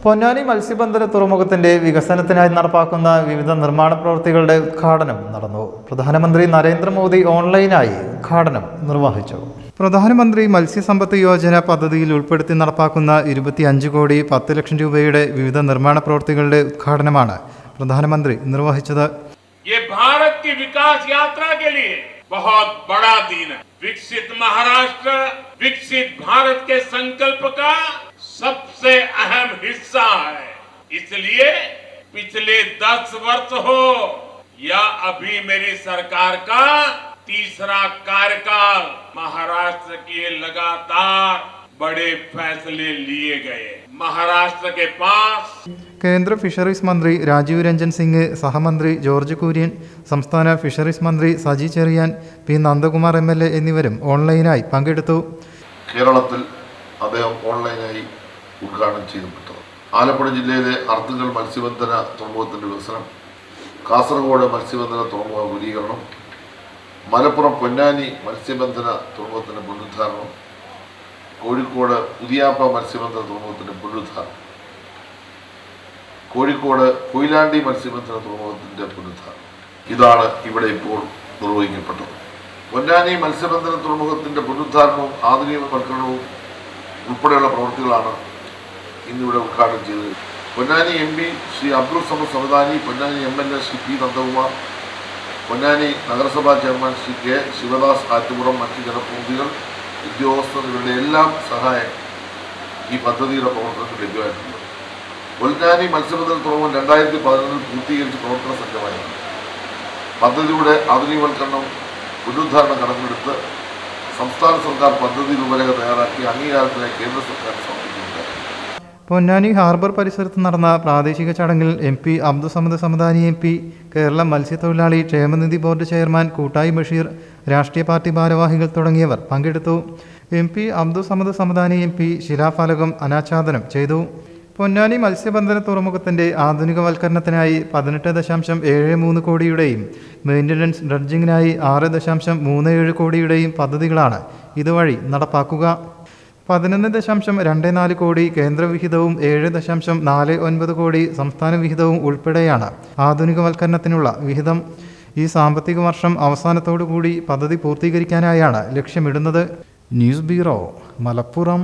പൊന്നാനി മത്സ്യബന്ധന തുറമുഖത്തിന്റെ വികസനത്തിനായി നടപ്പാക്കുന്ന വിവിധ നിർമ്മാണ പ്രവൃത്തികളുടെ ഉദ്ഘാടനം നടന്നു. പ്രധാനമന്ത്രി നരേന്ദ്രമോദി ഓൺലൈനായി ഉദ്ഘാടനം നിർവഹിച്ചു. പ്രധാനമന്ത്രി മത്സ്യസമ്പത്ത് യോജന പദ്ധതിയിൽ ഉൾപ്പെടുത്തി നടപ്പാക്കുന്ന 25 കോടി 10 ലക്ഷം രൂപയുടെ വിവിധ നിർമ്മാണ പ്രവൃത്തികളുടെ ഉദ്ഘാടനമാണ് പ്രധാനമന്ത്രി നിർവഹിച്ചത്. भारत की विकास यात्रा के लिए बहुत बड़ा दिन है. विकसित महाराष्ट्र विकसित भारत के संकल्प का सबसे अहम हिस्सा है. इसलिए पिछले 10 वर्ष हो या अभी मेरी सरकार का तीसरा कार्यकाल, महाराष्ट्र के लगातार बड़े फैसले लिए गए. महाराष्ट्र के पास കേന്ദ്ര ഫിഷറീസ് മന്ത്രി രാജീവ് രഞ്ജൻ സിംഗ്, സഹമന്ത്രി ജോർജ് കുര്യൻ, സംസ്ഥാന ഫിഷറീസ് മന്ത്രി സജി ചെറിയാൻ, പി നന്ദകുമാർ MLA എന്നിവരും ഓൺലൈനായി പങ്കെടുത്തു. കേരളത്തിൽ അദ്ദേഹം ഓൺലൈനായി ഉദ്ഘാടനം ചെയ്യപ്പെട്ടത് ആലപ്പുഴ ജില്ലയിലെ അർത്തുങ്കൽ മത്സ്യബന്ധന തുറമുഖത്തിൻ്റെ വികസനം, കാസർഗോഡ് മത്സ്യബന്ധന തുറമുഖ വിപുലീകരണം, മലപ്പുറം പൊന്നാനി മത്സ്യബന്ധന തുറമുഖത്തിൻ്റെ പുനരുദ്ധാരണം, കോഴിക്കോട് പുതിയാപ്പ മത്സ്യബന്ധന തുറമുഖത്തിൻ്റെ പുനരുദ്ധാരണം, കോഴിക്കോട് കൊയിലാണ്ടി മത്സ്യബന്ധന തുറമുഖത്തിൻ്റെ പുനരുദ്ധാരണം. ഇതാണ് ഇവിടെ ഇപ്പോൾ നിർവഹിക്കപ്പെട്ടത്. പൊന്നാനി മത്സ്യബന്ധന തുറമുഖത്തിൻ്റെ പുനരുദ്ധാരണവും ആധുനികവൽക്കരണവും ഉൾപ്പെടെയുള്ള പ്രവൃത്തികളാണ് ഇന്നിവിടെ ഉദ്ഘാടനം ചെയ്തത്. Ponnani MP Shri Abdul Samad Samadani, Ponnani MLA Shri P Nandakumar, Ponnani നഗരസഭാ ചെയർമാൻ ശ്രീ K ശിവദാസ് ആറ്റുപുറം, മറ്റ് ജനപ്രതിനിധികൾ, ഉദ്യോഗസ്ഥർ, ഇവരുടെ എല്ലാം സഹായം ഈ പദ്ധതിയുടെ പ്രവർത്തനത്തിൽ ലഭ്യമായിട്ടുണ്ട്. പൊന്നാനി മത്സ്യബന്ധന തുറമുഖം 2011 പൂർത്തീകരിച്ച് പ്രവർത്തന സജ്ജമായിരുന്നു. പദ്ധതിയുടെ ആധുനികവൽക്കരണം പുനരുദ്ധാരണം കണക്കിലെടുത്ത് സംസ്ഥാന സർക്കാർ പദ്ധതി രൂപരേഖ തയ്യാറാക്കി അംഗീകാരത്തിനായി കേന്ദ്ര സർക്കാർ സമർപ്പിച്ചിട്ടുണ്ട്. പൊന്നാനി ഹാർബർ പരിസരത്ത് നടന്ന പ്രാദേശിക ചടങ്ങിൽ MP അബ്ദുൾ സമദ് സമദാനി MP, കേരള മത്സ്യത്തൊഴിലാളി ക്ഷേമനിധി ബോർഡ് ചെയർമാൻ കൂട്ടായി ബഷീർ, രാഷ്ട്രീയ പാർട്ടി ഭാരവാഹികൾ തുടങ്ങിയവർ പങ്കെടുത്തു. MP അബ്ദുൾ സമദ് സമദാനി MP ശിലാഫലകം അനാച്ഛാദനം ചെയ്തു. പൊന്നാനി മത്സ്യബന്ധന തുറമുഖത്തിന്റെ ആധുനികവൽക്കരണത്തിനായി 18.73 കോടിയുടെയും മെയിൻ്റനൻസ് ഡ്രഡ്ജിങ്ങിനായി 6.37 കോടിയുടെയും പദ്ധതികളാണ് ഇതുവഴി നടപ്പാക്കുക. 11.24 കോടി കേന്ദ്ര വിഹിതവും 7.49 കോടി സംസ്ഥാന വിഹിതവും ഉൾപ്പെടെയാണ് ആധുനികവൽക്കരണത്തിനുള്ള വിഹിതം. ഈ സാമ്പത്തിക വർഷം അവസാനത്തോടുകൂടി പദ്ധതി പൂർത്തീകരിക്കാനായാണ് ലക്ഷ്യമിടുന്നത്. News bureau, Malappuram.